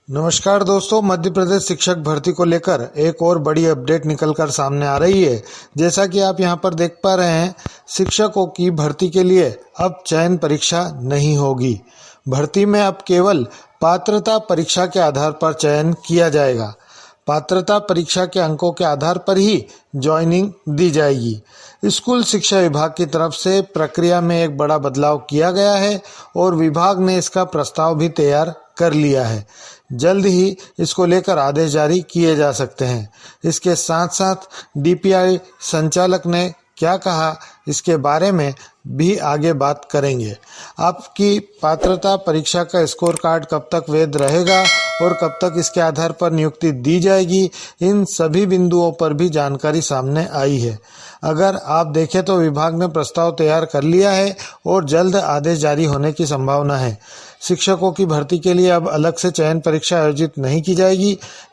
नमस्कार दोस्तों, मध्य प्रदेश शिक्षक भर्ती को लेकर एक और बड़ी अपडेट निकलकर सामने आ रही है। जैसा कि आप यहां पर देख पा रहे हैं, शिक्षकों की भर्ती के लिए अब चयन परीक्षा नहीं होगी। भर्ती में अब केवल पात्रता परीक्षा के आधार पर चयन किया जाएगा। पात्रता परीक्षा के अंकों के आधार पर ही ज्वाइनिंग दी जाएगी। स्कूल शिक्षा विभाग की तरफ से प्रक्रिया में एक बड़ा बदलाव किया गया है और विभाग ने इसका प्रस्ताव भी तैयार कर लिया है। जल्द ही इसको लेकर आदेश जारी किए जा सकते हैं। इसके साथ साथ डीपीआई संचालक ने क्या कहा, इसके बारे में भी आगे बात करेंगे। आपकी पात्रता परीक्षा का स्कोर कार्ड कब तक वैध रहेगा और कब तक इसके आधार पर नियुक्ति दी जाएगी, इन सभी बिंदुओं पर भी जानकारी सामने आई है। अगर आप देखें तो विभाग ने प्रस्ताव तैयार कर लिया है और जल्द आदेश जारी होने की संभावना है। शिक्षकों की भर्ती के लिए अब अलग से चयन परीक्षा आयोजित नहीं की जाएगी,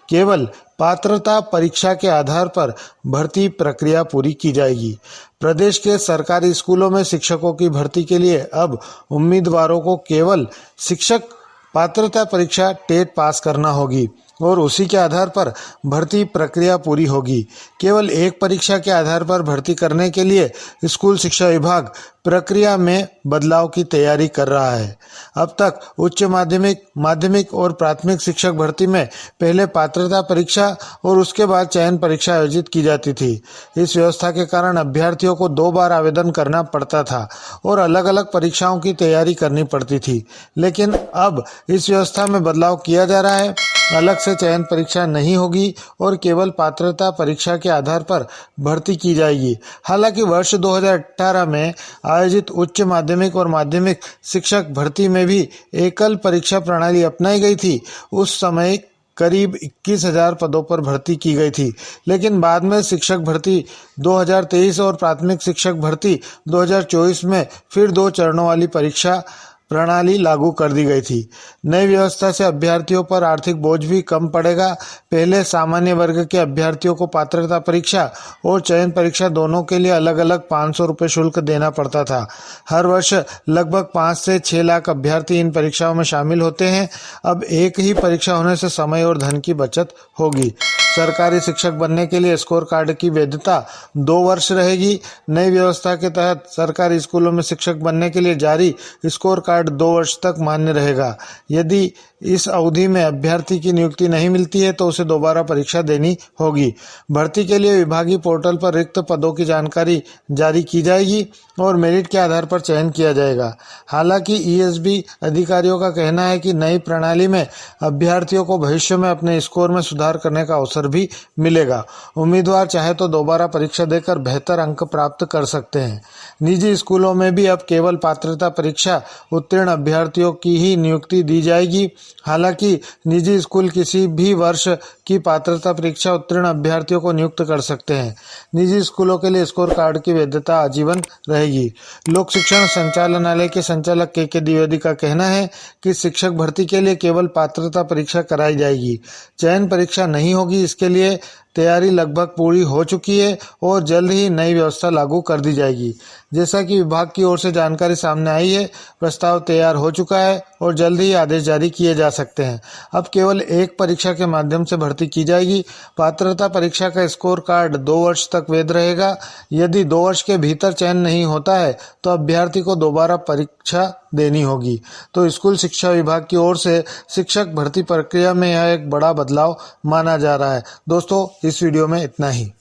केवल पात्रता परीक्षा के आधार पर भर्ती प्रक्रिया पूरी की जाएगी। प्रदेश के सरकारी स्कूलों में शिक्षकों की भर्ती के लिए अब उम्मीदवारों को केवल शिक्षक पात्रता परीक्षा टेट पास करना होगी और उसी के आधार पर भर्ती प्रक्रिया पूरी होगी। केवल एक परीक्षा के आधार पर भर्ती करने के लिए स्कूल शिक्षा विभाग प्रक्रिया में बदलाव की तैयारी कर रहा है। अब तक उच्च माध्यमिक, माध्यमिक और प्राथमिक शिक्षक भर्ती में पहले पात्रता परीक्षा और उसके बाद चयन परीक्षा आयोजित की जाती थी। इस व्यवस्था के कारण अभ्यर्थियों को 2 बार आवेदन करना पड़ता था और अलग अलग परीक्षाओं की तैयारी करनी पड़ती थी। लेकिन अब इस व्यवस्था में बदलाव किया जा रहा है। अलग से चयन परीक्षा नहीं होगी और केवल पात्रता परीक्षा के आधार पर भर्ती की जाएगी। हालांकि वर्ष 2018 में आयोजित उच्च माध्यमिक और माध्यमिक शिक्षक भर्ती में भी एकल परीक्षा प्रणाली अपनाई गई थी। उस समय करीब 21,000 पदों पर भर्ती की गई थी, लेकिन बाद में शिक्षक भर्ती 2023 और प्राथमिक शिक्षक भर्ती 2024 में फिर 2 चरणों वाली परीक्षा प्रणाली लागू कर दी गई थी। नई व्यवस्था से अभ्यर्थियों पर आर्थिक बोझ भी कम पड़ेगा। पहले सामान्य वर्ग के अभ्यर्थियों को पात्रता परीक्षा और चयन परीक्षा दोनों के लिए अलग अलग 500 रुपये शुल्क देना पड़ता था। हर वर्ष लगभग 5 से 6 लाख अभ्यर्थी इन परीक्षाओं में शामिल होते हैं। अब एक ही परीक्षा होने से समय और धन की बचत होगी। सरकारी शिक्षक बनने के लिए स्कोर कार्ड की वैधता 2 वर्ष रहेगी। नई व्यवस्था के तहत सरकारी स्कूलों में शिक्षक बनने के लिए जारी स्कोर कार्ड 2 वर्ष तक मान्य रहेगा। यदि इस अवधि में अभ्यर्थी की नियुक्ति नहीं मिलती है तो उसे दोबारा परीक्षा देनी होगी। भर्ती के लिए विभागीय पोर्टल पर रिक्त पदों की जानकारी जारी की जाएगी और मेरिट के आधार पर चयन किया जाएगा। हालांकि ईएसबी अधिकारियों का कहना है कि नई प्रणाली में अभ्यर्थियों को भविष्य में अपने स्कोर में सुधार करने का अवसर भी मिलेगा। उम्मीदवार चाहे तो दोबारा परीक्षा देकर बेहतर अंक प्राप्त कर सकते हैं। निजी स्कूलों में भी अब केवल पात्रता परीक्षा उत्तीर्ण अभ्यर्थियों की ही नियुक्ति दी जाएगी। हालांकि निजी स्कूल किसी भी वर्ष की पात्रता परीक्षा उत्तीर्ण अभ्यर्थियों को नियुक्त कर सकते हैं। निजी स्कूलों के लिए स्कोर कार्ड की वैधता आजीवन रहेगी। लोक शिक्षण संचालनालय के संचालक के द्विवेदी का कहना है कि शिक्षक भर्ती के लिए केवल पात्रता परीक्षा कराई जाएगी, चयन परीक्षा नहीं होगी। इसके लिए तैयारी लगभग पूरी हो चुकी है और जल्द ही नई व्यवस्था लागू कर दी जाएगी। जैसा कि विभाग की ओर से जानकारी सामने आई है, प्रस्ताव तैयार हो चुका है और जल्द ही आदेश जारी किए जा सकते हैं। अब केवल एक परीक्षा के माध्यम से भर्ती की जाएगी। पात्रता परीक्षा का स्कोर कार्ड 2 वर्ष तक वैध रहेगा। यदि 2 वर्ष के भीतर चयन नहीं होता है तो अभ्यर्थी को दोबारा परीक्षा देनी होगी। तो स्कूल शिक्षा विभाग की ओर से शिक्षक भर्ती प्रक्रिया में यह एक बड़ा बदलाव माना जा रहा है। दोस्तों, इस वीडियो में इतना ही।